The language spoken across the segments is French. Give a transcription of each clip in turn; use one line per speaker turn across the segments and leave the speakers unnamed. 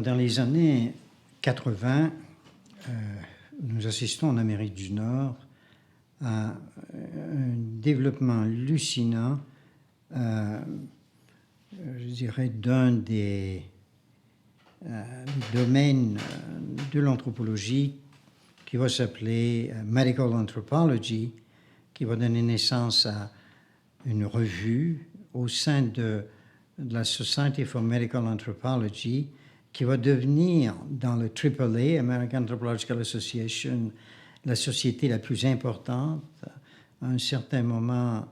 Dans les années 80, nous assistons en Amérique du Nord à un développement hallucinant, je dirais, d'un des domaines de l'anthropologie qui va s'appeler Medical Anthropology, qui va donner naissance à une revue au sein de la Society for Medical Anthropology, qui va devenir, dans le AAA, American Anthropological Association, la société la plus importante, à un certain moment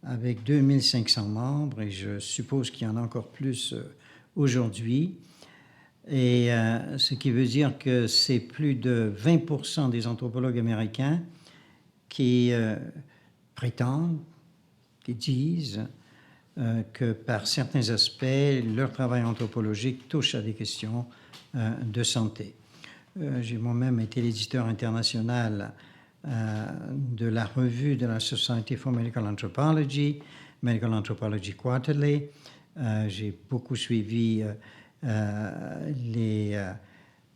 avec 2500 membres, et je suppose qu'il y en a encore plus aujourd'hui. Et ce qui veut dire que c'est plus de 20% des anthropologues américains qui prétendent, qui disent que par certains aspects, leur travail anthropologique touche à des questions de santé. J'ai moi-même été l'éditeur international de la revue de la Society for Medical Anthropology, Medical Anthropology Quarterly. J'ai beaucoup suivi les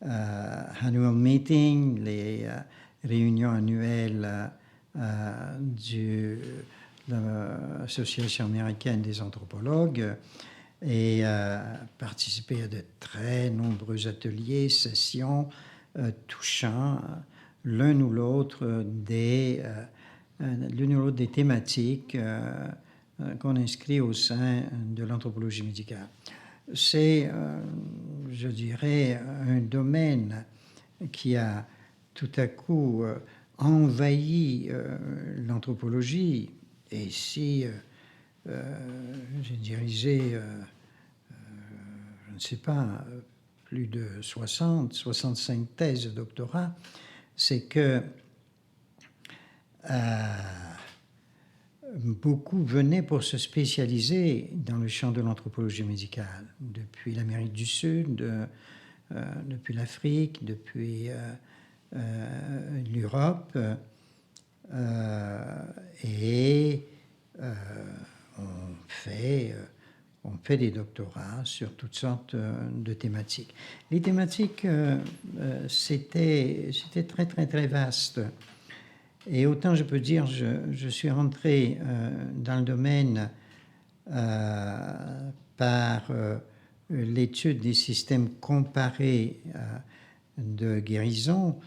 annual meetings, les réunions annuelles de l'Association américaine des anthropologues et participé à de très nombreux ateliers, sessions touchant l'une ou l'autre des thématiques qu'on inscrit au sein de l'anthropologie médicale. C'est, je dirais, un domaine qui a tout à coup envahi l'anthropologie. Et si j'ai dirigé, je ne sais pas, plus de 65 thèses de doctorat, c'est que beaucoup venaient pour se spécialiser dans le champ de l'anthropologie médicale, depuis l'Amérique du Sud, depuis l'Afrique, depuis l'Europe, et on fait des doctorats sur toutes sortes de thématiques. Les thématiques, c'était très, très, très vaste. Et autant je peux dire, je suis rentré dans le domaine par l'étude des systèmes comparés de guérison,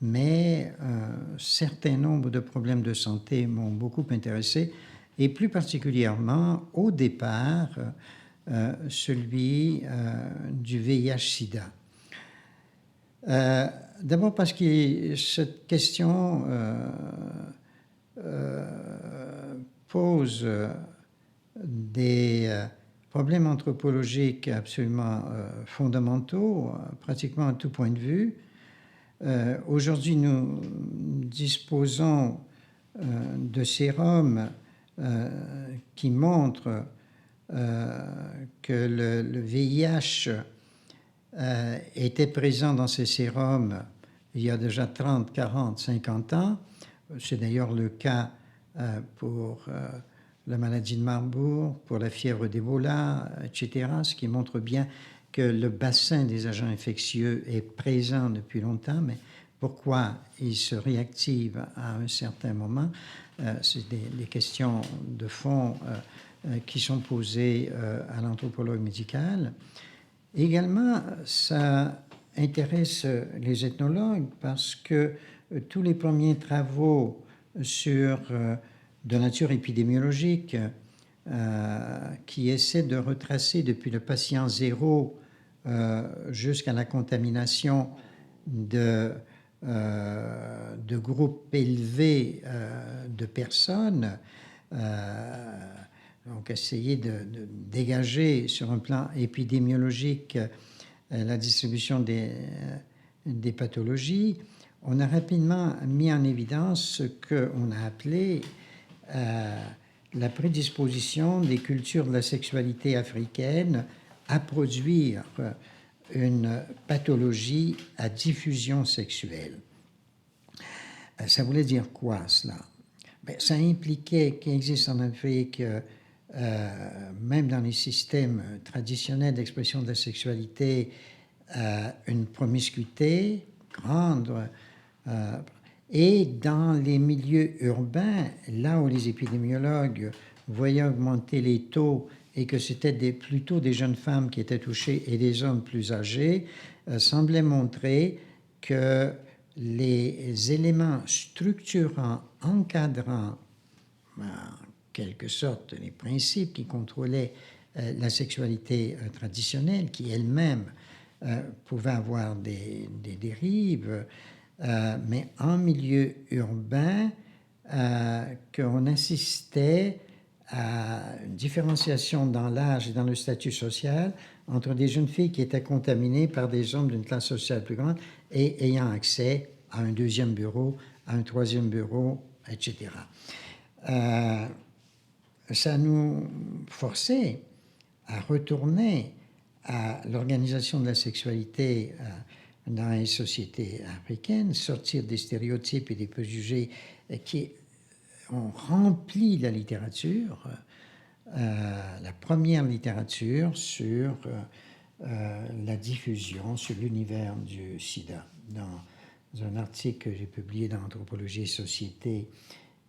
mais un certain nombre de problèmes de santé m'ont beaucoup intéressé, et plus particulièrement, au départ, celui du VIH-Sida. D'abord parce que cette question pose des problèmes anthropologiques absolument fondamentaux, pratiquement à tout point de vue. Aujourd'hui, nous disposons de sérums qui montrent que le VIH était présent dans ces sérums il y a déjà 30, 40, 50 ans. C'est d'ailleurs le cas pour la maladie de Marburg, pour la fièvre d'Ebola, etc., ce qui montre bien que le bassin des agents infectieux est présent depuis longtemps, mais pourquoi il se réactive à un certain moment, c'est des questions de fond qui sont posées à l'anthropologue médical. Également, ça intéresse les ethnologues parce que tous les premiers travaux sur de nature épidémiologique qui essaient de retracer depuis le patient zéro jusqu'à la contamination de groupes élevés de personnes, donc essayer de dégager sur un plan épidémiologique la distribution des pathologies. On a rapidement mis en évidence ce qu'on a appelé la prédisposition des cultures de la sexualité africaine à produire une pathologie à diffusion sexuelle. Ça voulait dire quoi, cela? Ben, ça impliquait qu'il existe en Afrique, même dans les systèmes traditionnels d'expression de la sexualité, une promiscuité grande, et dans les milieux urbains, là où les épidémiologues voyaient augmenter les taux et que c'était plutôt des jeunes femmes qui étaient touchées et des hommes plus âgés, semblaient montrer que les éléments structurants, encadrant, en quelque sorte, les principes qui contrôlaient la sexualité traditionnelle, qui elle-même pouvait avoir des dérives, mais en milieu urbain, qu'on assistait à une différenciation dans l'âge et dans le statut social entre des jeunes filles qui étaient contaminées par des hommes d'une classe sociale plus grande et ayant accès à un deuxième bureau, à un troisième bureau, etc. Ça nous forçait à retourner à l'organisation de la sexualité dans les sociétés africaines, sortir des stéréotypes et des préjugés qui ont rempli la littérature, la première littérature sur la diffusion, sur l'univers du sida. Dans un article que j'ai publié dans Anthropologie et Société,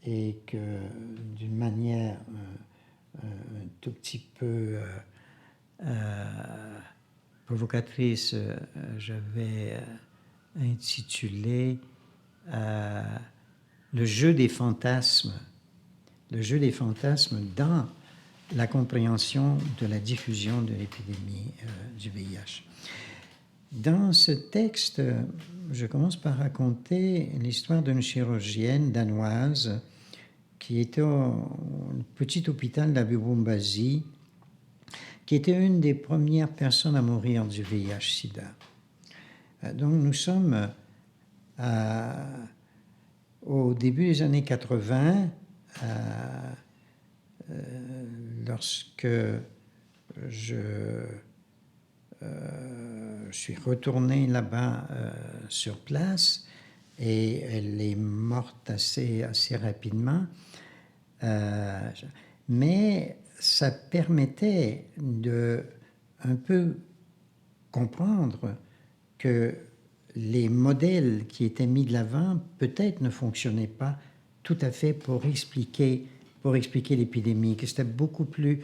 et que d'une manière un tout petit peu provocatrice, j'avais intitulé le jeu des fantasmes dans la compréhension de la diffusion de l'épidémie du VIH. Dans ce texte, je commence par raconter l'histoire d'une chirurgienne danoise qui était au petit hôpital d'Abubumbasi, qui était une des premières personnes à mourir du VIH-Sida. Donc nous sommes au début des années 80, lorsque je suis retourné là-bas sur place, et elle est morte assez rapidement. Mais ça permettait de un peu comprendre que les modèles qui étaient mis de l'avant peut-être ne fonctionnaient pas tout à fait pour expliquer l'épidémie, que c'était beaucoup plus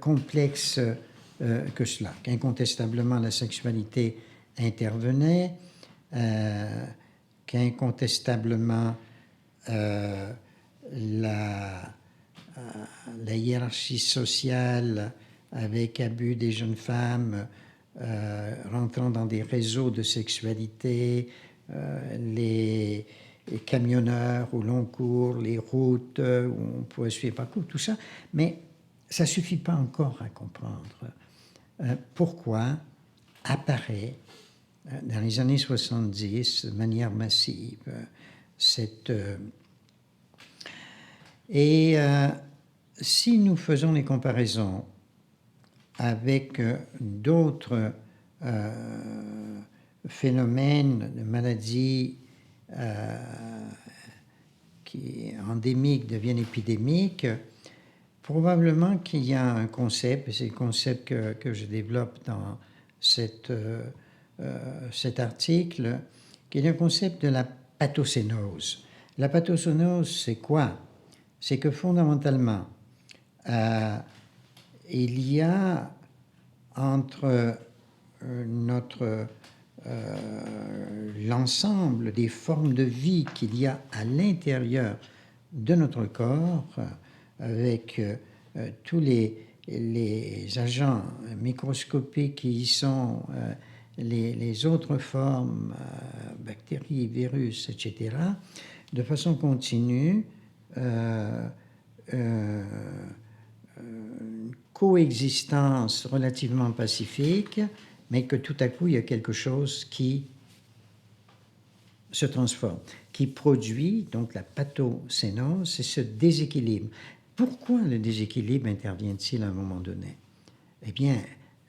complexe que cela, qu'incontestablement la sexualité intervenait, qu'incontestablement la hiérarchie sociale avec abus des jeunes femmes, rentrant dans des réseaux de sexualité, les camionneurs au long cours, les routes où on pouvait suivre parcours, tout ça. Mais ça ne suffit pas encore à comprendre pourquoi apparaît dans les années 70 de manière massive cette... si nous faisons les comparaisons avec d'autres phénomènes de maladies qui endémiques deviennent épidémiques, probablement qu'il y a un concept, et c'est le concept que je développe dans cet article, qui est le concept de la pathocénose. La pathocénose, c'est quoi? C'est que fondamentalement, il y a entre l'ensemble des formes de vie qu'il y a à l'intérieur de notre corps, avec tous les agents microscopiques qui y sont, les autres formes, bactéries, virus, etc., de façon continue, coexistence relativement pacifique, mais que tout à coup, il y a quelque chose qui se transforme, qui produit donc la pathocénose, c'est ce déséquilibre. Pourquoi le déséquilibre intervient-il à un moment donné? Eh bien,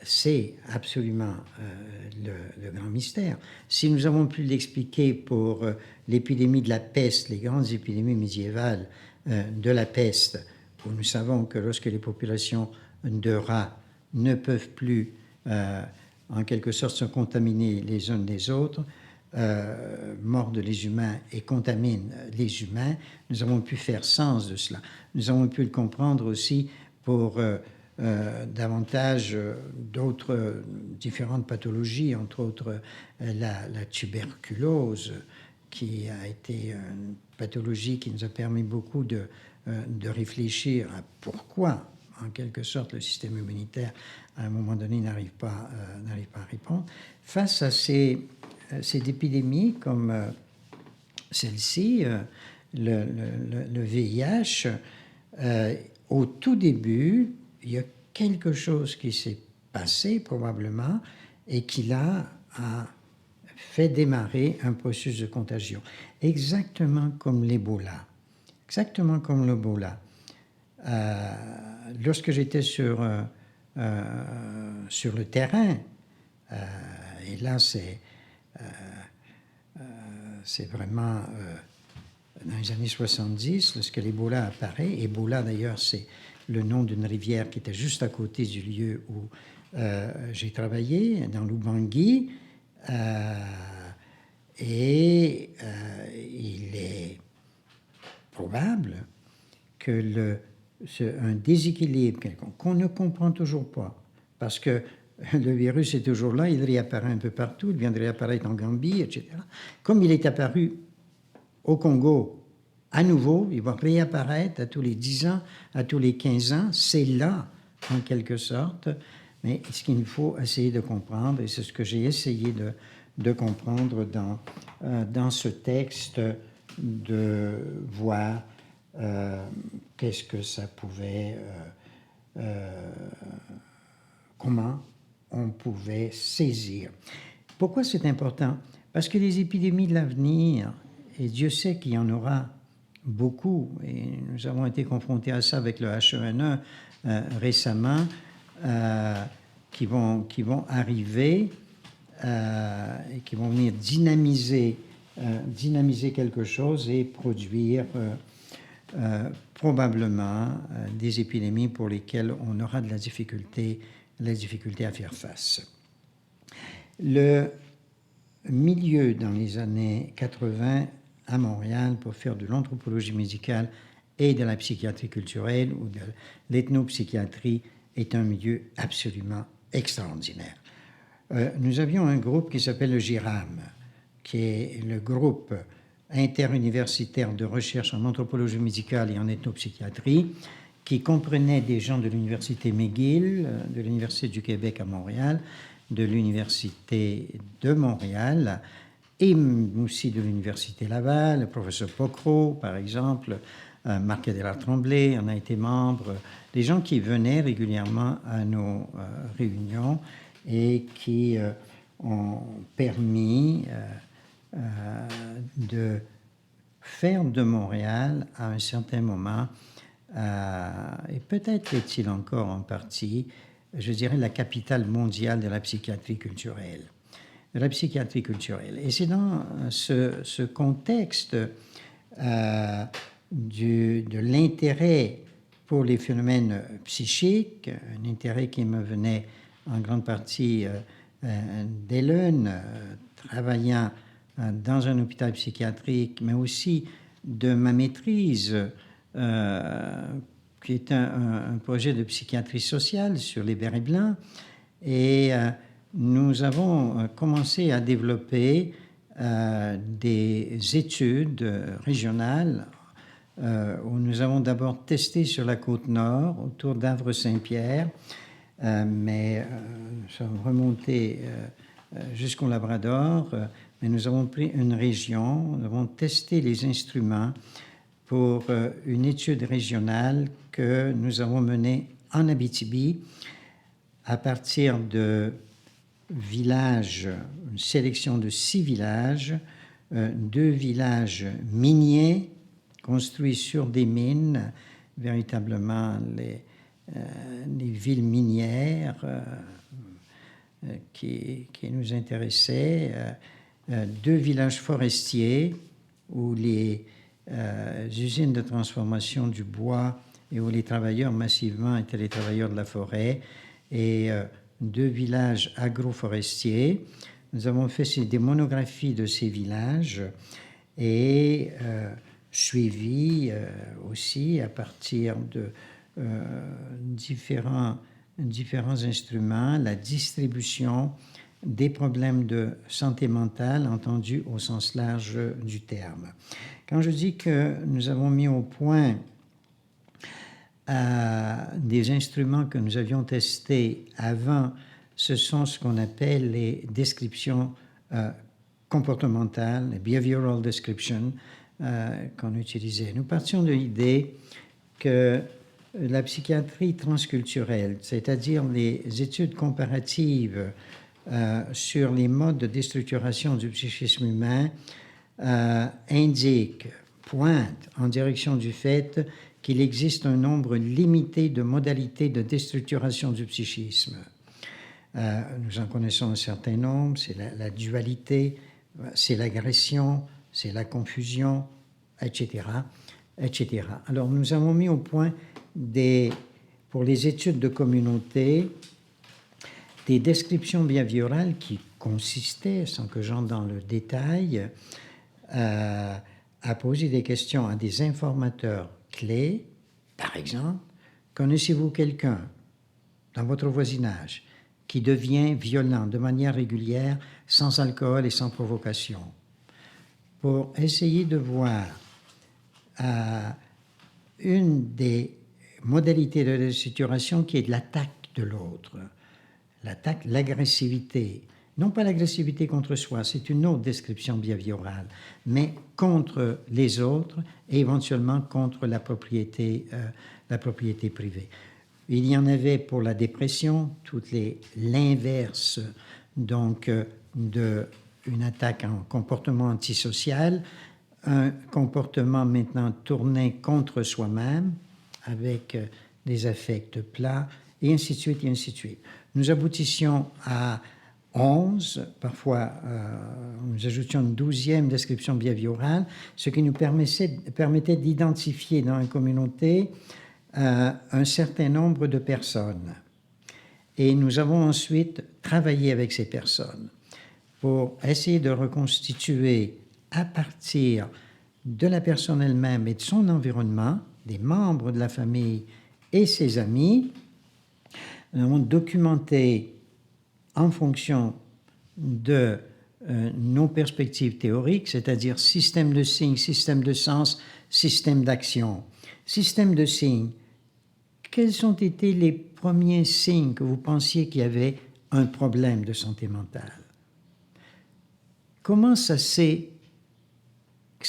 c'est absolument le grand mystère. Si nous avons pu l'expliquer pour l'épidémie de la peste, les grandes épidémies médiévales de la peste, où nous savons que lorsque les populations de rats ne peuvent plus, en quelque sorte, se contaminer les unes les autres, mordent les humains et contaminent les humains, nous avons pu faire sens de cela. Nous avons pu le comprendre aussi pour davantage d'autres différentes pathologies, entre autres la tuberculose, qui a été une pathologie qui nous a permis beaucoup de réfléchir à pourquoi, en quelque sorte, le système immunitaire, à un moment donné, n'arrive pas à répondre. Face à ces épidémies comme celle-ci, le VIH, au tout début, il y a quelque chose qui s'est passé probablement et qui là a fait démarrer un processus de contagion. Exactement comme l'Ebola. Exactement comme l'Ebola. Lorsque j'étais sur le terrain, et là c'est vraiment dans les années 70, lorsque l'Ebola apparaît. Ebola, d'ailleurs, c'est le nom d'une rivière qui était juste à côté du lieu où j'ai travaillé, dans l'Oubangui. Et il est probable que un déséquilibre qu'on ne comprend toujours pas, parce que le virus est toujours là, il réapparaît un peu partout, il viendrait apparaître en Gambie, etc. Comme il est apparu au Congo, à nouveau, il va réapparaître à tous les 10 ans, à tous les 15 ans. C'est là, en quelque sorte. Mais ce qu'il faut essayer de comprendre, et c'est ce que j'ai essayé de comprendre dans ce texte, de voir qu'est-ce que ça pouvait, comment on pouvait saisir. Pourquoi c'est important? Parce que les épidémies de l'avenir, et Dieu sait qu'il y en aura beaucoup, et nous avons été confrontés à ça avec le H1N1 récemment, qui vont arriver et qui vont venir dynamiser quelque chose et produire probablement des épidémies pour lesquelles on aura de la difficulté à faire face. Le milieu dans les années 80 à Montréal pour faire de l'anthropologie médicale et de la psychiatrie culturelle ou de l'ethnopsychiatrie est un milieu absolument extraordinaire. Nous avions un groupe qui s'appelle le GIRAM, qui est le groupe interuniversitaire de recherche en anthropologie médicale et en ethnopsychiatrie, qui comprenait des gens de l'Université McGill, de l'Université du Québec à Montréal, de l'Université de Montréal et aussi de l'Université Laval, le professeur Pocro, par exemple, Marc Adélard-Tremblay en a été membre, des gens qui venaient régulièrement à nos réunions et qui ont permis de faire de Montréal, à un certain moment, et peut-être est-il encore en partie, je dirais, la capitale mondiale de la psychiatrie culturelle. Et c'est dans ce contexte de l'intérêt pour les phénomènes psychiques, un intérêt qui me venait en grande partie d'Ellen, travaillant dans un hôpital psychiatrique, mais aussi de ma maîtrise, qui est un projet de psychiatrie sociale sur les bérets blancs. Et nous avons commencé à développer des études régionales où nous avons d'abord testé sur la côte nord, autour d'Havre-Saint-Pierre, mais ça a remonté jusqu'au Labrador. Mais nous avons pris une région, nous avons testé les instruments pour une étude régionale que nous avons menée en Abitibi à partir de villages, une sélection de 6 villages, 2 villages miniers construits sur des mines, véritablement les villes minières, qui nous intéressait, 2 villages forestiers où les usines de transformation du bois et où les travailleurs massivement étaient les travailleurs de la forêt, et 2 villages agroforestiers. Nous avons fait des monographies de ces villages et suivi aussi à partir de différents instruments la distribution des problèmes de santé mentale entendus au sens large du terme. Quand je dis que nous avons mis au point des instruments que nous avions testés avant, ce sont ce qu'on appelle les descriptions comportementales, les behavioral descriptions qu'on utilisait. Nous partions de l'idée que la psychiatrie transculturelle, c'est-à-dire les études comparatives sur les modes de déstructuration du psychisme humain, indiquent, pointent en direction du fait qu'il existe un nombre limité de modalités de déstructuration du psychisme. Nous en connaissons un certain nombre, c'est la dualité, c'est l'agression, c'est la confusion, etc., etc. Alors, nous avons mis au point pour les études de communauté, des descriptions behaviorales qui consistaient, sans que j'entre dans le détail, à poser des questions à des informateurs clés. Par exemple, connaissez-vous quelqu'un dans votre voisinage qui devient violent de manière régulière, sans alcool et sans provocation? Pour essayer de voir une des modalités de déstructuration qui est de l'attaque de l'autre, l'agressivité. Non pas l'agressivité contre soi, c'est une autre description behaviorale, mais contre les autres et éventuellement contre la propriété privée. Il y en avait pour la dépression, l'inverse donc d'une attaque en comportement antisocial, un comportement maintenant tourné contre soi-même avec des affects plats, et ainsi de suite, et ainsi de suite. Nous aboutissions à 11, parfois nous ajoutions une 12e description behaviorale, ce qui nous permettait d'identifier dans une communauté un certain nombre de personnes. Et nous avons ensuite travaillé avec ces personnes pour essayer de reconstituer à partir de la personne elle-même et de son environnement, des membres de la famille et ses amis. Nous avons documenté en fonction de nos perspectives théoriques, c'est-à-dire système de signes, système de sens, système d'action. Système de signes, quels ont été les premiers signes que vous pensiez qu'il y avait un problème de santé mentale? Comment ça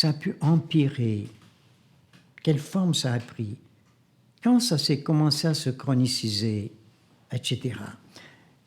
a pu empirer? Quelle forme ça a pris? Quand ça s'est commencé à se chroniciser, etc.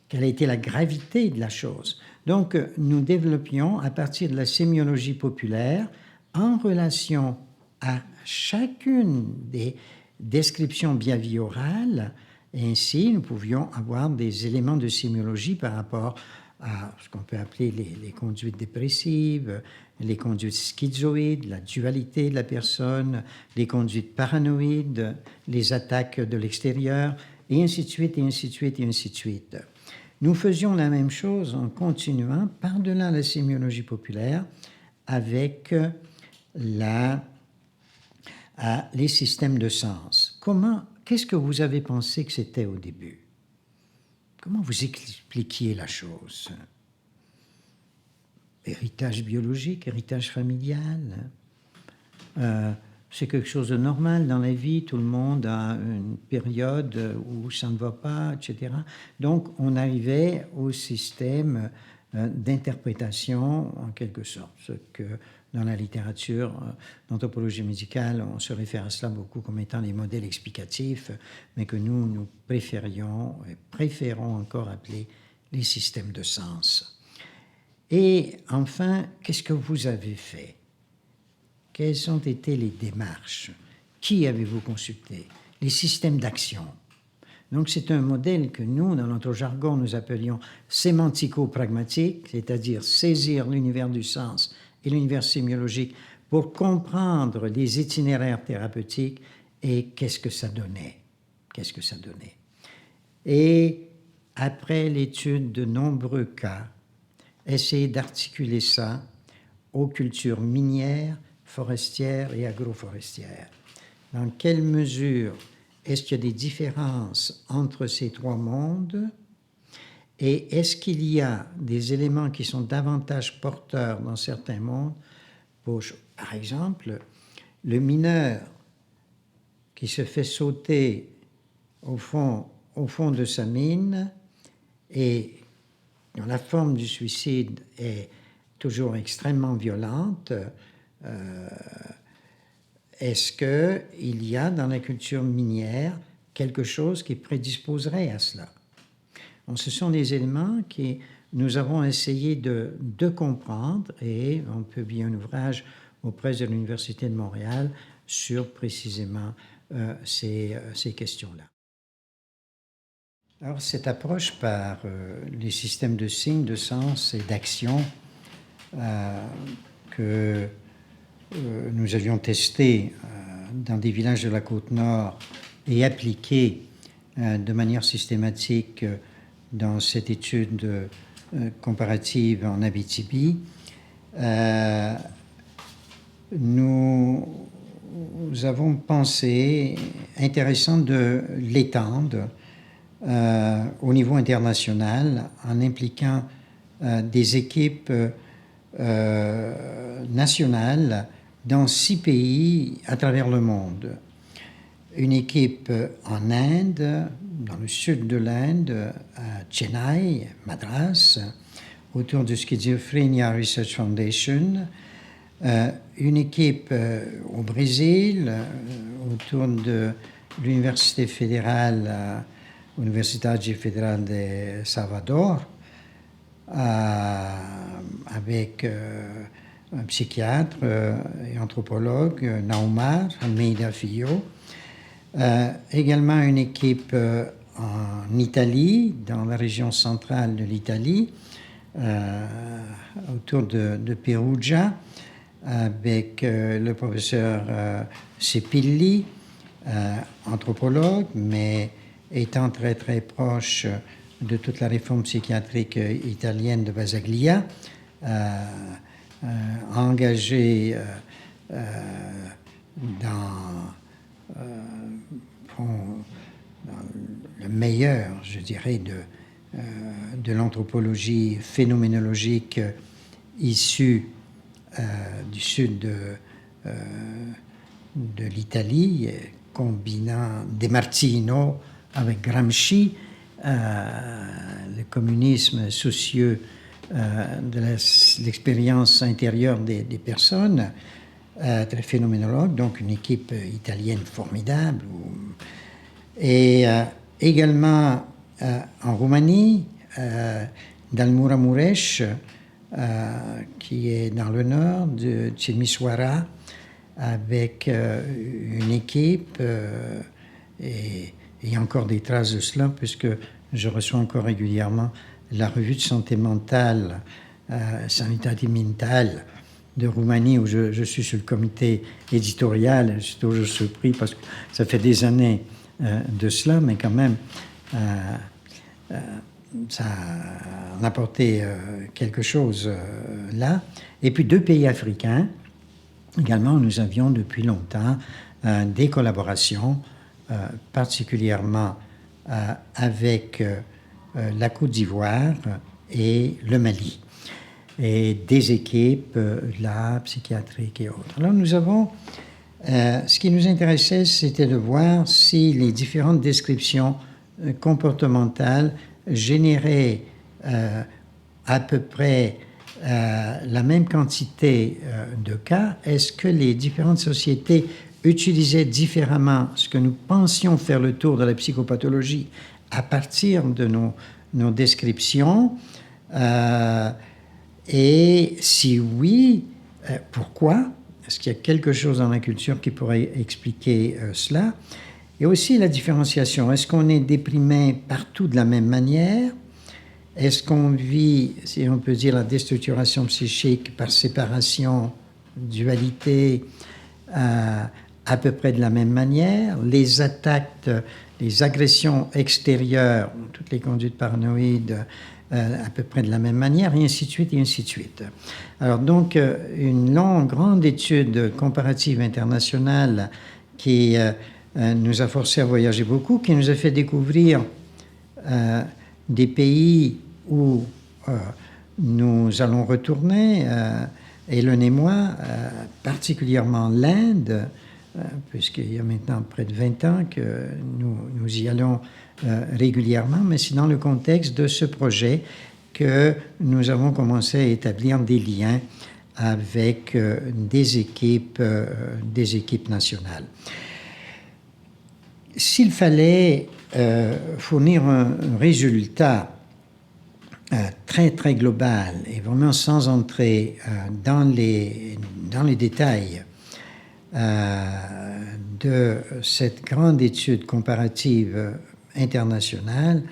Quelle a été la gravité de la chose? Donc, nous développions, à partir de la sémiologie populaire, en relation à chacune des descriptions behaviorales, et ainsi nous pouvions avoir des éléments de sémiologie par rapport à ce qu'on peut appeler les conduites dépressives, les conduites schizoïdes, la dualité de la personne, les conduites paranoïdes, les attaques de l'extérieur, et ainsi de suite, et ainsi de suite, et ainsi de suite. Nous faisions la même chose en continuant par-delà la sémiologie populaire avec les systèmes de sens. Qu'est-ce que vous avez pensé que c'était au début? Comment vous expliquiez la chose? Héritage biologique, héritage familial, c'est quelque chose de normal dans la vie, tout le monde a une période où ça ne va pas, etc. Donc, on arrivait au système d'interprétation, en quelque sorte, ce que dans la littérature d'anthropologie médicale, on se réfère à cela beaucoup comme étant les modèles explicatifs, mais que nous préférons encore appeler les systèmes de sens. Et enfin, qu'est-ce que vous avez fait? Quelles ont été les démarches? Qui avez-vous consulté? Les systèmes d'action. Donc c'est un modèle que nous, dans notre jargon, nous appelions sémantico-pragmatique, c'est-à-dire saisir l'univers du sens et l'univers sémiologique pour comprendre les itinéraires thérapeutiques et qu'est-ce que ça donnait. Qu'est-ce que ça donnait. Et après l'étude de nombreux cas, essayer d'articuler ça aux cultures minières, forestières et agroforestières. Dans quelle mesure est-ce qu'il y a des différences entre ces trois mondes et est-ce qu'il y a des éléments qui sont davantage porteurs dans certains mondes? Par exemple, le mineur qui se fait sauter au fond de sa mine et dont la forme du suicide est toujours extrêmement violente, est-ce qu'il y a dans la culture minière quelque chose qui prédisposerait à cela? Donc, ce sont des éléments que nous avons essayé de comprendre et on publie un ouvrage auprès de l'Université de Montréal sur précisément ces questions-là. Alors, cette approche par les systèmes de signes, de sens et d'action que nous avions testé dans des villages de la Côte-Nord et appliqué de manière systématique dans cette étude comparative en Abitibi, nous avons pensé intéressant de l'étendre au niveau international en impliquant des équipes nationales dans 6 pays à travers le monde. Une équipe en Inde, dans le sud de l'Inde, à Chennai, Madras, autour du Schizophrenia Research Foundation. Une équipe au Brésil, autour de l'Université fédérale, Universidade Federal de Salvador, avec un psychiatre et anthropologue, Naumar Almeida Filho. Également une équipe en Italie, dans la région centrale de l'Italie, autour de Perugia, avec le professeur Cepilli, anthropologue, mais étant très très proche de toute la réforme psychiatrique italienne de Basaglia, engagé dans le meilleur, je dirais, de l'anthropologie phénoménologique issue du sud de l'Italie, combinant De Martino avec Gramsci, le communisme soucieux de l'expérience intérieure des personnes, très phénoménologue, donc une équipe italienne formidable. Et également en Roumanie, dans le Muramureș, qui est dans le nord de Timișoara, avec une équipe, et il y a encore des traces de cela, puisque je reçois encore régulièrement la revue de santé mentale, Sanitate Mental, de Roumanie, où je suis sur le comité éditorial. Je suis toujours surpris parce que ça fait des années de cela, mais quand même, ça a apporté quelque chose là. Et puis 2 pays africains, également, nous avions depuis longtemps des collaborations, particulièrement avec la Côte d'Ivoire et le Mali, et des équipes là, psychiatriques et autres. Alors nous avons, ce qui nous intéressait, c'était de voir si les différentes descriptions comportementales généraient à peu près la même quantité de cas. Est-ce que les différentes sociétés utilisaient différemment ce que nous pensions faire le tour de la psychopathologie à partir de nos descriptions? Et si oui, pourquoi? Est-ce qu'il y a quelque chose dans la culture qui pourrait expliquer cela? Et aussi la différenciation. Est-ce qu'on est déprimé partout de la même manière? Est-ce qu'on vit, si on peut dire, la déstructuration psychique par séparation, dualité, à peu près de la même manière? Les attaques, les agressions extérieures, toutes les conduites paranoïdes, à peu près de la même manière, et ainsi de suite, et ainsi de suite. Alors donc, une grande étude comparative internationale qui nous a forcé à voyager beaucoup, qui nous a fait découvrir des pays où nous allons retourner, Hélène et moi, particulièrement l'Inde, puisqu'il y a maintenant près de 20 ans que nous y allons régulièrement, mais c'est dans le contexte de ce projet que nous avons commencé à établir des liens avec des équipes nationales. S'il fallait fournir un résultat très très global et vraiment sans entrer dans les détails de cette grande étude comparative internationale,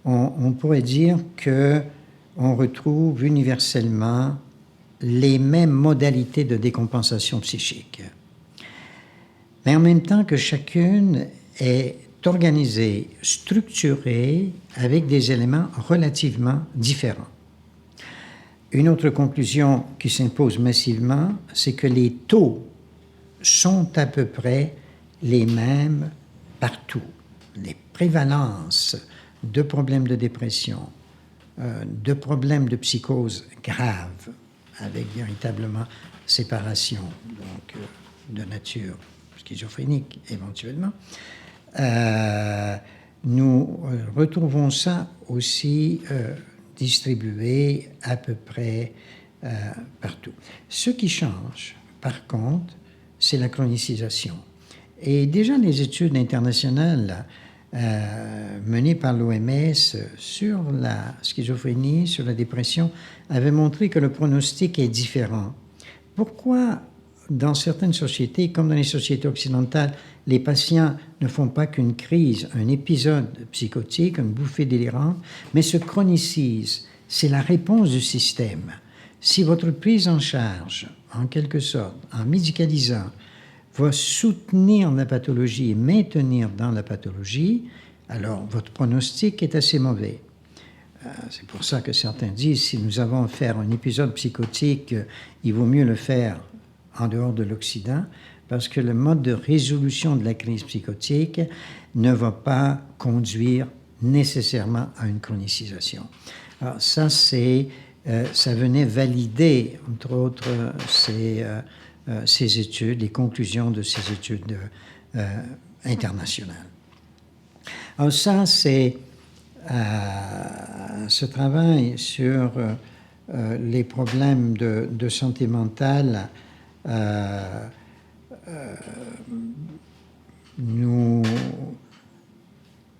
on pourrait dire que on retrouve universellement les mêmes modalités de décompensation psychique. Mais en même temps que chacune est organisée, structurée, avec des éléments relativement différents. Une autre conclusion qui s'impose massivement, c'est que les taux sont à peu près les mêmes partout. Les prévalences de problèmes de dépression, de problèmes de psychose graves, avec véritablement séparation, donc de nature schizophrénique éventuellement, nous retrouvons ça aussi distribué à peu près partout. Ce qui change, par contre, c'est la chronicisation. Et déjà, les études internationales menées par l'OMS sur la schizophrénie, sur la dépression, avaient montré que le pronostic est différent. Pourquoi, dans certaines sociétés, comme dans les sociétés occidentales, les patients ne font pas qu'une crise, un épisode psychotique, une bouffée délirante, mais se chronicisent? C'est la réponse du système. Si votre prise en charge, en quelque sorte, en médicalisant, va soutenir la pathologie et maintenir dans la pathologie, alors votre pronostic est assez mauvais. C'est pour ça que certains disent, si nous avons à faire un épisode psychotique, il vaut mieux le faire en dehors de l'Occident, parce que le mode de résolution de la crise psychotique ne va pas conduire nécessairement à une chronicisation. Alors ça, ça venait valider, entre autres, ces études, les conclusions de ces études internationales. Alors ça, c'est ce travail sur les problèmes de santé mentale. Nous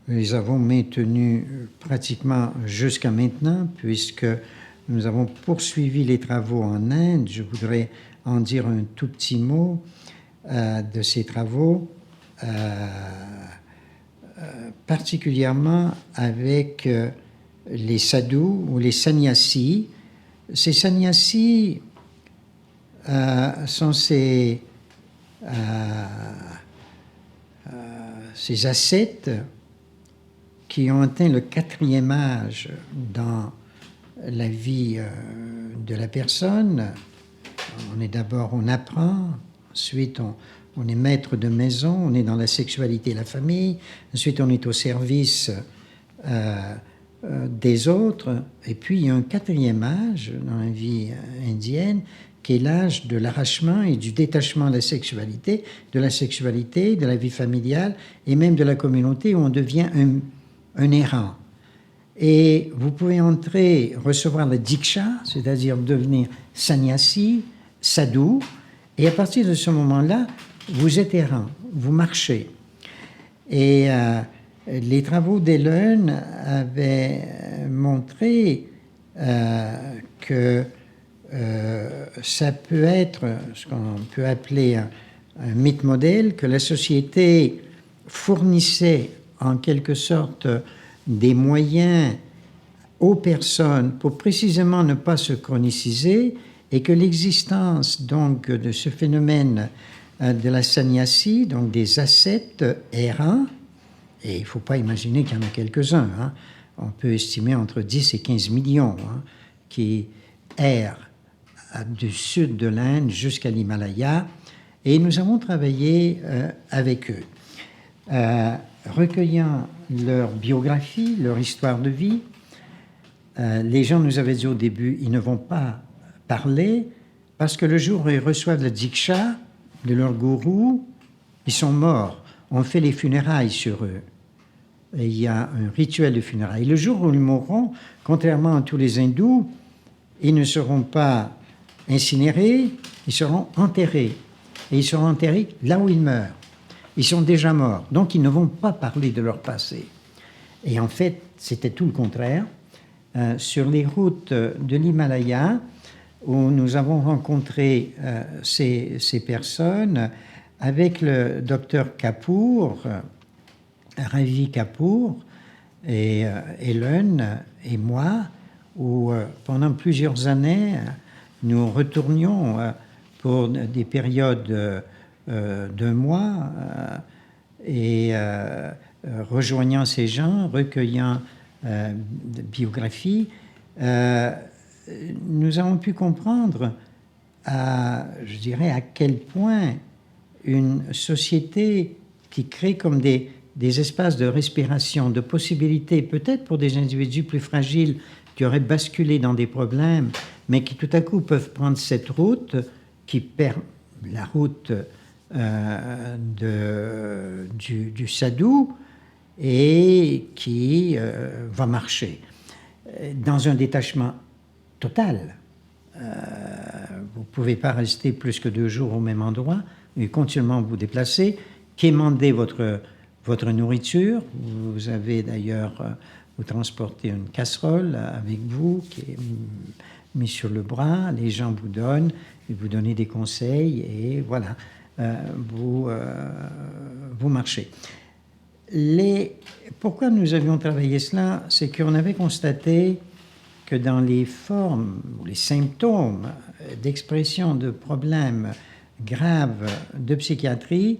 les avons maintenus pratiquement jusqu'à maintenant, puisque nous avons poursuivi les travaux en Inde. Je voudrais en dire un tout petit mot de ces travaux, particulièrement avec les sadhus ou les sannyasis. Ces sannyasis sont ces ascètes qui ont atteint le 4e âge dans la vie de la personne. On apprend, ensuite on est maître de maison, on est dans la sexualité et la famille, ensuite on est au service des autres, et puis il y a un 4e âge dans la vie indienne, qui est l'âge de l'arrachement et du détachement de la sexualité, de la vie familiale, et même de la communauté, où on devient un errant. Et vous pouvez recevoir la diksha, c'est-à-dire devenir sannyasi, sadhu, et à partir de ce moment-là, vous êtes errant, vous marchez. Et les travaux d'Hélène avaient montré que ça peut être ce qu'on peut appeler un mythe modèle, que la société fournissait en quelque sorte des moyens aux personnes pour précisément ne pas se chroniciser, et que l'existence donc de ce phénomène de la sannyasi, donc des ascètes errants, et il ne faut pas imaginer qu'il y en a quelques-uns, hein, on peut estimer entre 10 et 15 millions hein, qui errent du sud de l'Inde jusqu'à l'Himalaya, et nous avons travaillé avec eux, recueillant leur biographie, leur histoire de vie. Les gens nous avaient dit au début, ils ne vont pas parler parce que le jour où ils reçoivent la diksha de leur gourou, ils sont morts. On fait les funérailles sur eux. Et il y a un rituel de funérailles. Le jour où ils mourront, contrairement à tous les hindous, ils ne seront pas incinérés, ils seront enterrés. Et ils seront enterrés là où ils meurent. Ils sont déjà morts, donc ils ne vont pas parler de leur passé. Et en fait, c'était tout le contraire. Sur les routes de l'Himalaya, où nous avons rencontré ces personnes avec le docteur Kapoor, Ravi Kapoor, et Hélène et moi, où pendant plusieurs années, nous retournions pour des périodes de mois et rejoignant ces gens, recueillant de biographies, nous avons pu comprendre, je dirais, à quel point une société qui crée comme des espaces de respiration, de possibilités, peut-être pour des individus plus fragiles qui auraient basculé dans des problèmes, mais qui tout à coup peuvent prendre cette route, la route du sadhu, et qui va marcher dans un détachement total. Vous ne pouvez pas rester plus que 2 jours au même endroit, et continuellement vous déplacer, quémander votre nourriture. Vous avez d'ailleurs, vous transportez une casserole avec vous qui est mise sur le bras, les gens vous donnent, ils vous donnent des conseils, et voilà, vous marchez. Pourquoi nous avions travaillé cela? C'est qu'on avait constaté que dans les formes ou les symptômes d'expression de problèmes graves de psychiatrie,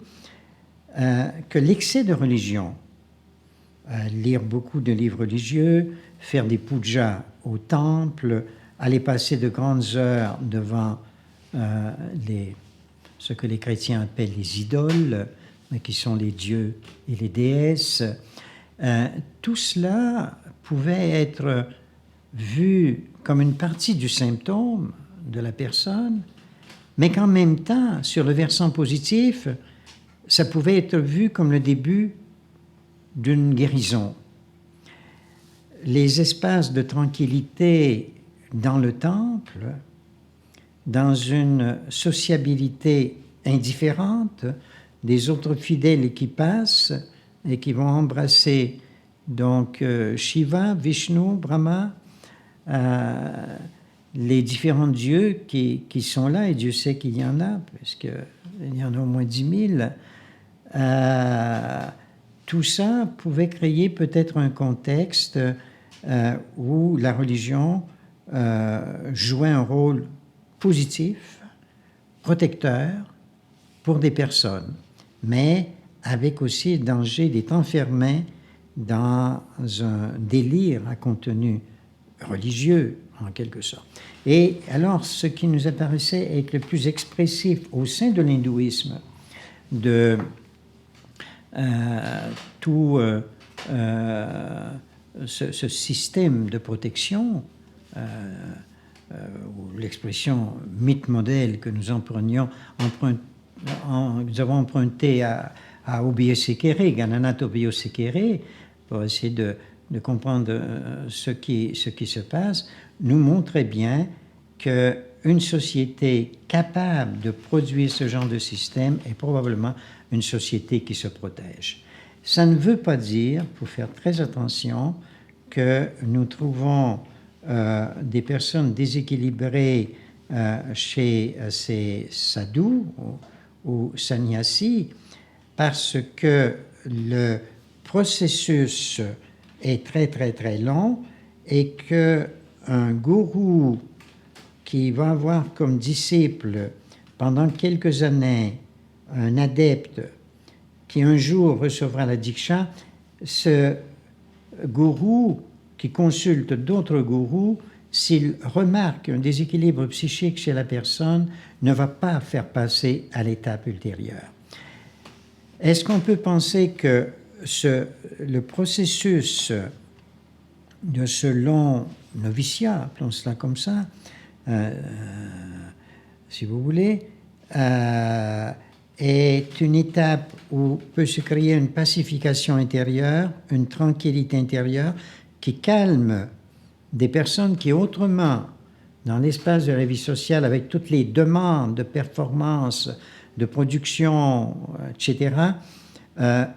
que l'excès de religion, lire beaucoup de livres religieux, faire des pujas au temple, aller passer de grandes heures devant ce que les chrétiens appellent les idoles, qui sont les dieux et les déesses, tout cela pouvait être vu comme une partie du symptôme de la personne, mais qu'en même temps, sur le versant positif, ça pouvait être vu comme le début d'une guérison. Les espaces de tranquillité dans le temple, dans une sociabilité indifférente, des autres fidèles qui passent et qui vont embrasser donc Shiva, Vishnu, Brahma, les différents dieux qui sont là, et Dieu sait qu'il y en a, puisqu'il y en a au moins 10 000. Tout ça pouvait créer peut-être un contexte où la religion jouait un rôle positif, protecteur pour des personnes, mais avec aussi le danger d'être enfermé dans un délire à contenu religieux, en quelque sorte. Et alors, ce qui nous apparaissait être le plus expressif au sein de l'hindouisme, de tout ce système de protection, ou l'expression mythe-modèle que nous empruntions, nous avons emprunté à Obisekere, Gananath Obisekere, pour essayer de comprendre ce qui se passe, nous montrait bien qu'une société capable de produire ce genre de système est probablement une société qui se protège. Ça ne veut pas dire, il faut faire très attention, que nous trouvons des personnes déséquilibrées chez ces sadhus ou sannyasis, parce que le processus est très, très, très long et qu'un gourou qui va avoir comme disciple pendant quelques années un adepte qui un jour recevra la diksha, ce gourou qui consulte d'autres gourous, s'il remarque un déséquilibre psychique chez la personne, ne va pas faire passer à l'étape ultérieure. Est-ce qu'on peut penser que le processus de ce long noviciat, appelons cela comme ça, si vous voulez, est une étape où peut se créer une pacification intérieure, une tranquillité intérieure qui calme des personnes qui autrement, dans l'espace de la vie sociale, avec toutes les demandes de performance, de production, etc.,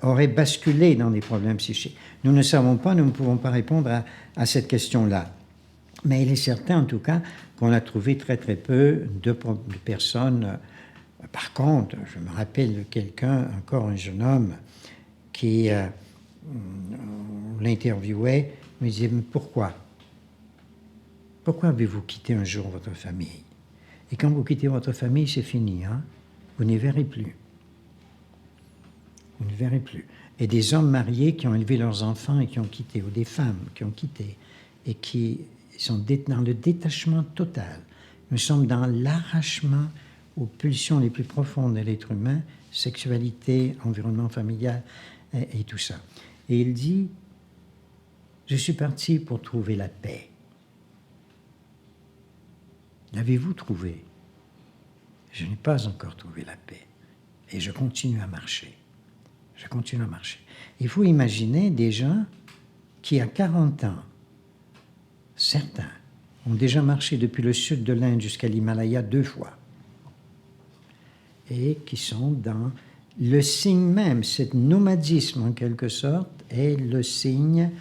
auraient basculé dans des problèmes psychiques. Nous ne savons pas, nous ne pouvons pas répondre à cette question-là. Mais il est certain, en tout cas, qu'on a trouvé très, très peu de personnes. Par contre, je me rappelle de quelqu'un, encore un jeune homme, qui l'interviewait, me disait, mais pourquoi? Pourquoi avez-vous quitté un jour votre famille? Et quand vous quittez votre famille, c'est fini, hein? Vous n'y verrez plus. Vous ne verrez plus. Et des hommes mariés qui ont élevé leurs enfants et qui ont quitté, ou des femmes qui ont quitté, et qui sont dans le détachement total. Nous sommes dans l'arrachement aux pulsions les plus profondes de l'être humain, sexualité, environnement familial et tout ça. Et il dit, je suis parti pour trouver la paix. L'avez-vous trouvé? Je n'ai pas encore trouvé la paix. Et je continue à marcher. Je continue à marcher. Il faut imaginer des gens qui, à 40 ans, certains ont déjà marché depuis le sud de l'Inde jusqu'à l'Himalaya 2 fois. Et qui sont dans le signe même, ce nomadisme en quelque sorte, est le signe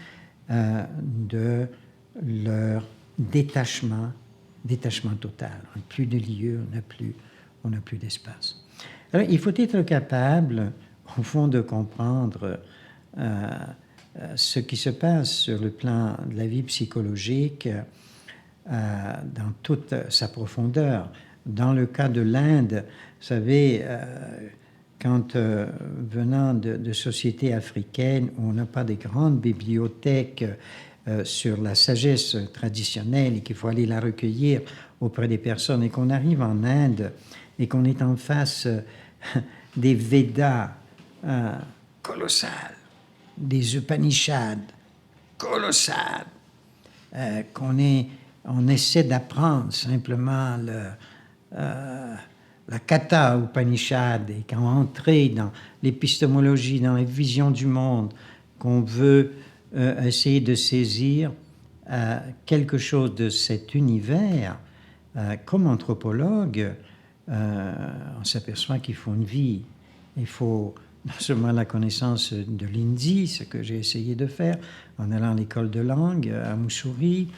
de leur détachement total. On n'a plus de lieu, on n'a plus d'espace. Alors, il faut être capable, au fond, de comprendre ce qui se passe sur le plan de la vie psychologique dans toute sa profondeur. Dans le cas de l'Inde, vous savez, quand venant de sociétés africaines où on n'a pas de grandes bibliothèques sur la sagesse traditionnelle et qu'il faut aller la recueillir auprès des personnes et qu'on arrive en Inde et qu'on est en face des Védas colossales, des Upanishads colossales, on essaie d'apprendre simplement la Katha Upanishad et qu'on entrer dans l'épistémologie, dans les visions du monde, qu'on veut essayer de saisir quelque chose de cet univers, comme anthropologue, on s'aperçoit qu'il faut une vie. Il faut non seulement la connaissance de l'hindi, ce que j'ai essayé de faire en allant à l'école de langue à Mussoorie,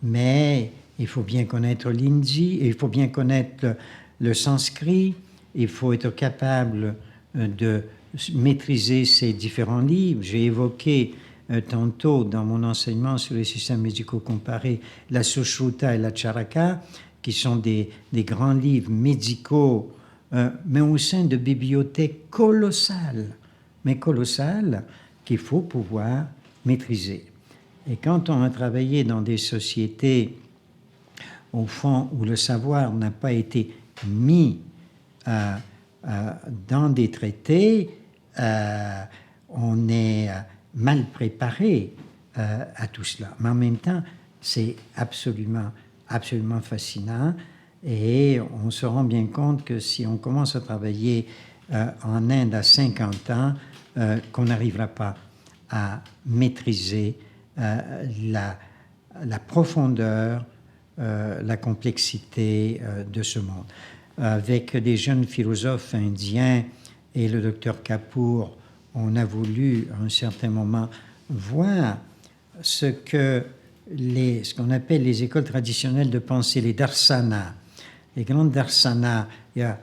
mais il faut bien connaître l'hindi, il faut bien connaître le sanskrit, il faut être capable de maîtriser ces différents livres. J'ai évoqué tantôt dans mon enseignement sur les systèmes médicaux comparés la Sushruta et la Charaka, qui sont des grands livres médicaux, mais au sein de bibliothèques colossales, qu'il faut pouvoir maîtriser. Et quand on a travaillé dans des sociétés, au fond, où le savoir n'a pas été mis dans des traités, on est mal préparé à tout cela. Mais en même temps, c'est absolument fascinant et on se rend bien compte que si on commence à travailler en Inde à 50 ans, qu'on n'arrivera pas à maîtriser la profondeur, la complexité de ce monde. Avec des jeunes philosophes indiens et le docteur Kapoor, on a voulu à un certain moment voir ce qu'on appelle les écoles traditionnelles de pensée, les darsanas. Les grandes darsanas, il y a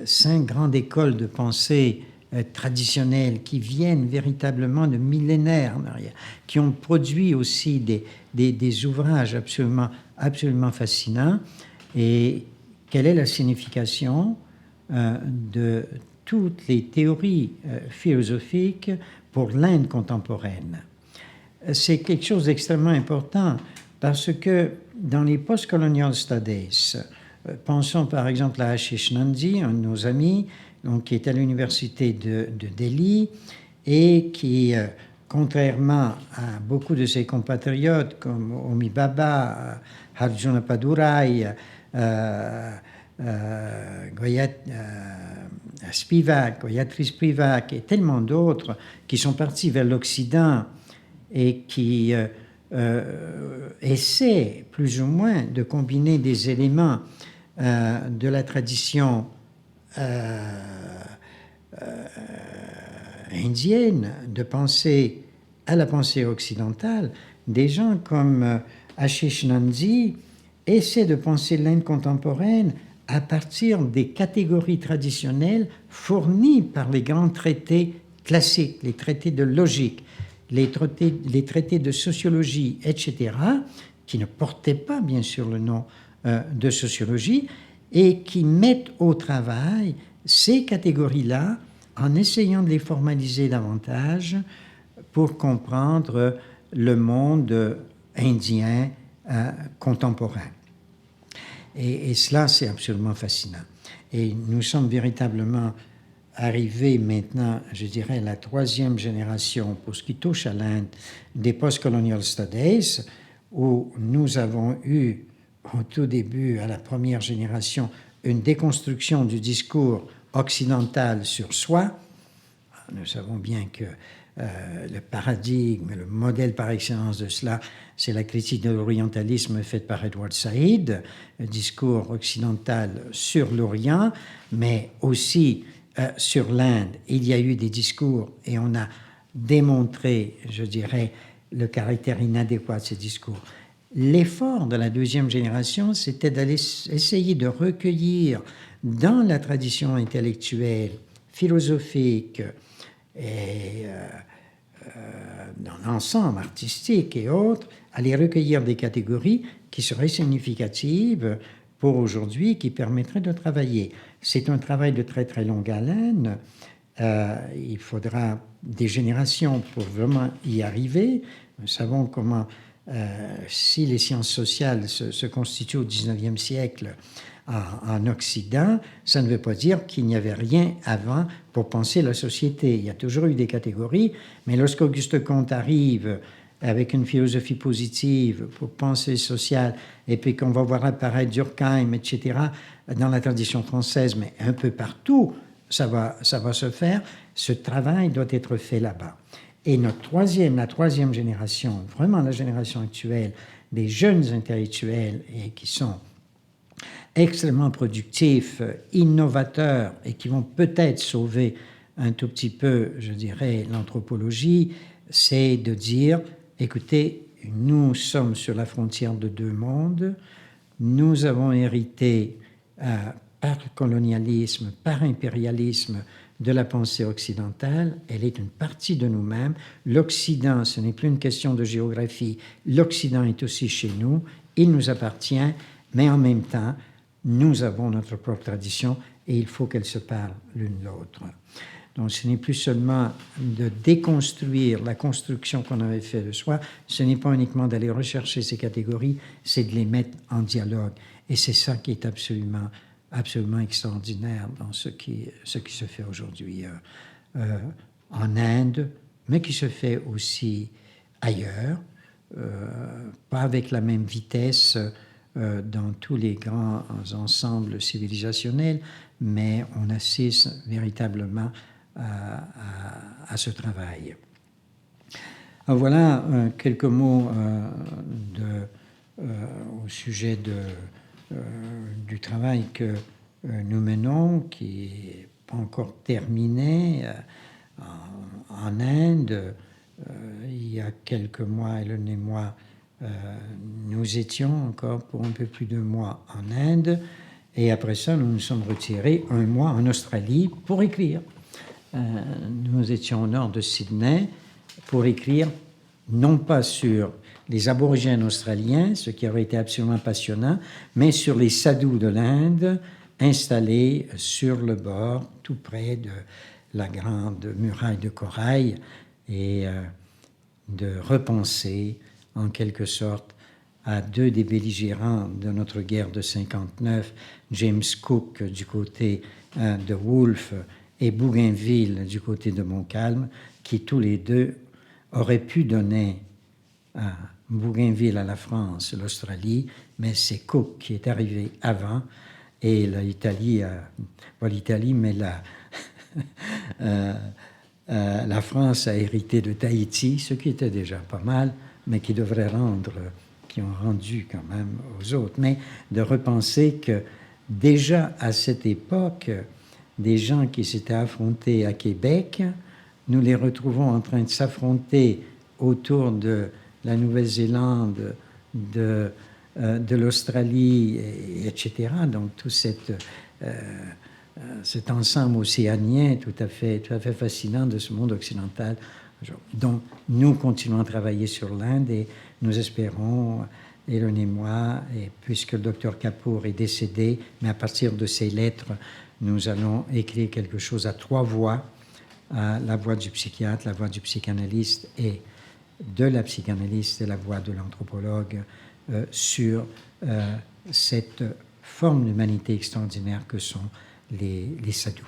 5 grandes écoles de pensée traditionnelles qui viennent véritablement de millénaires en arrière, qui ont produit aussi des ouvrages absolument fascinants. Et quelle est la signification de toutes les théories philosophiques pour l'Inde contemporaine? C'est quelque chose d'extrêmement important parce que dans les post-colonial studies, pensons par exemple à Ashish Nandy, un de nos amis, donc, qui est à l'université de Delhi et qui, contrairement à beaucoup de ses compatriotes comme Homi Bhabha, Arjuna Padurai, Gayatri Spivak et tellement d'autres qui sont partis vers l'Occident et qui essaient plus ou moins de combiner des éléments de la tradition indienne, de penser à la pensée occidentale. Des gens comme Ashish Nandy essaient de penser l'Inde contemporaine à partir des catégories traditionnelles fournies par les grands traités classiques, les traités de logique, les traités de sociologie, etc., qui ne portaient pas, bien sûr, le nom de sociologie, et qui mettent au travail ces catégories-là en essayant de les formaliser davantage pour comprendre le monde indien contemporain. Et cela, c'est absolument fascinant. Et nous sommes véritablement arrivés maintenant, je dirais, à la troisième génération pour ce qui touche à l'Inde des post-colonial studies, où nous avons eu au tout début, à la première génération, une déconstruction du discours occidental sur soi. Nous savons bien que le paradigme, le modèle par excellence de cela, c'est la critique de l'orientalisme faite par Edward Said, le discours occidental sur l'Orient, mais aussi sur l'Inde. Il y a eu des discours et on a démontré, je dirais, le caractère inadéquat de ces discours. L'effort de la deuxième génération, c'était d'aller essayer de recueillir dans la tradition intellectuelle, philosophique et dans l'ensemble artistique et autres, aller recueillir des catégories qui seraient significatives pour aujourd'hui, qui permettraient de travailler. C'est un travail de très très longue haleine. Il faudra des générations pour vraiment y arriver. Nous savons comment, si les sciences sociales se constituent au XIXe siècle en Occident, ça ne veut pas dire qu'il n'y avait rien avant pour penser la société. Il y a toujours eu des catégories, mais lorsqu'Auguste Comte arrive avec une philosophie positive pour penser sociale, et puis qu'on va voir apparaître Durkheim, etc., dans la tradition française, mais un peu partout, ça va se faire. Ce travail doit être fait là-bas. Et la troisième génération, vraiment la génération actuelle, des jeunes intellectuels et qui sont extrêmement productifs, innovateurs et qui vont peut-être sauver un tout petit peu, je dirais, l'anthropologie, c'est de dire, écoutez, nous sommes sur la frontière de deux mondes, nous avons hérité par colonialisme, par impérialisme de la pensée occidentale, elle est une partie de nous-mêmes. L'Occident, ce n'est plus une question de géographie, l'Occident est aussi chez nous, il nous appartient, mais en même temps, nous avons notre propre tradition et il faut qu'elles se parlent l'une l'autre. Donc ce n'est plus seulement de déconstruire la construction qu'on avait fait de soi, ce n'est pas uniquement d'aller rechercher ces catégories, c'est de les mettre en dialogue. Et c'est ça qui est absolument extraordinaire dans ce qui se fait aujourd'hui en Inde, mais qui se fait aussi ailleurs, pas avec la même vitesse dans tous les grands ensembles civilisationnels, mais on assiste véritablement à ce travail. Alors voilà quelques mots au sujet du travail que nous menons, qui n'est pas encore terminé en Inde. Il y a quelques mois, Hélène et moi, nous étions encore pour un peu plus de mois en Inde, et après ça, nous nous sommes retirés un mois en Australie pour écrire. nous étions au nord de Sydney pour écrire non pas sur les aborigènes australiens, ce qui aurait été absolument passionnant, mais sur les sadhus de l'Inde installés sur le bord, tout près de la grande muraille de corail, et de repenser en quelque sorte à deux des belligérants de notre guerre de 59, James Cook du côté de Wolfe et Bougainville du côté de Montcalm, qui tous les deux auraient pu donner Bougainville à la France, l'Australie, mais c'est Cook qui est arrivé avant, et l'Italie, pas l'Italie, mais la France a hérité de Tahiti, ce qui était déjà pas mal, mais qui devrait rendre, qui ont rendu quand même aux autres. Mais de repenser que déjà à cette époque, des gens qui s'étaient affrontés à Québec, nous les retrouvons en train de s'affronter autour de la Nouvelle-Zélande, de l'Australie, etc. Donc tout cet ensemble océanien tout à fait fascinant de ce monde occidental. Donc nous continuons à travailler sur l'Inde et nous espérons, Hélène et moi, et puisque le docteur Kapoor est décédé, mais à partir de ses lettres, nous allons écrire quelque chose à trois voix, la voix du psychiatre, la voix du psychanalyste et de la psychanalyste et la voix de l'anthropologue sur cette forme d'humanité extraordinaire que sont les sadhus.